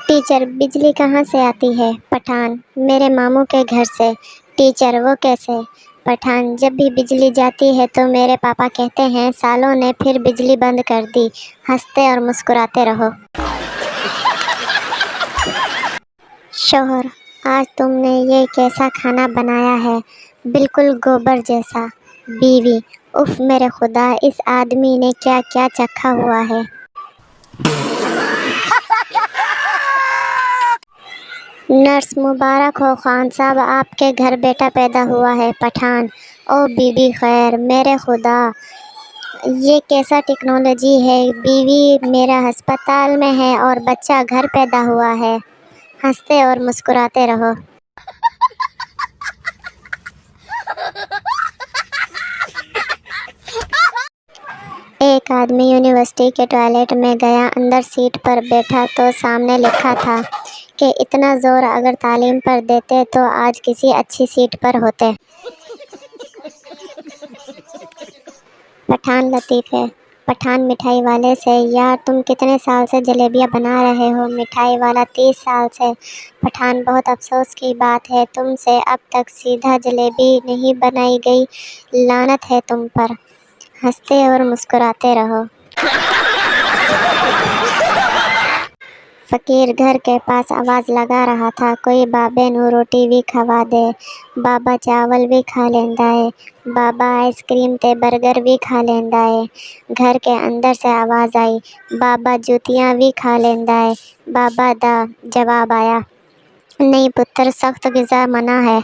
Teacher بجلی کہاں سے آتی ہے؟ پٹھان میرے ماموں کے گھر سے۔ ٹیچر وہ کیسے؟ پٹھان جب بھی بجلی جاتی ہے تو میرے پاپا کہتے ہیں سالوں نے پھر بجلی بند کر دی، ہنستے اور مسکراتے رہو۔ شوہر آج تم نے یہ کیسا کھانا بنایا ہے، بالکل گوبر جیسا۔ بیوی اف میرے خدا، اس آدمی نے کیا کیا چکھا ہوا ہے۔ نرس مبارک ہو خان صاحب، آپ کے گھر بیٹا پیدا ہوا ہے۔ پٹھان او بی بی خیر، میرے خدا یہ کیسا ٹیکنالوجی ہے، بیوی میرا ہسپتال میں ہے اور بچہ گھر پیدا ہوا ہے، ہنستے اور مسکراتے رہو۔ ایک آدمی یونیورسٹی کے ٹوائلٹ میں گیا، اندر سیٹ پر بیٹھا تو سامنے لکھا تھا کہ اتنا زور اگر تعلیم پر دیتے تو آج کسی اچھی سیٹ پر ہوتے۔ پٹھان لطیفے۔ پٹھان مٹھائی والے سے یار تم کتنے سال سے جلیبیاں بنا رہے ہو؟ مٹھائی والا 30 سال سے۔ پٹھان بہت افسوس کی بات ہے، تم سے اب تک سیدھا جلیبی نہیں بنائی گئی، لعنت ہے تم پر، ہنستے اور مسکراتے رہو۔ فقیر گھر کے پاس آواز لگا رہا تھا، کوئی بابے نو روٹی بھی کھوا دے، بابا چاول بھی کھا لیندا ہے، بابا آئس کریم تے برگر بھی کھا لیندا ہے۔ گھر کے اندر سے آواز آئی، بابا جوتیاں بھی کھا لیندا ہے، بابا دا جواب آیا، نہیں پتر سخت غذا منع ہے۔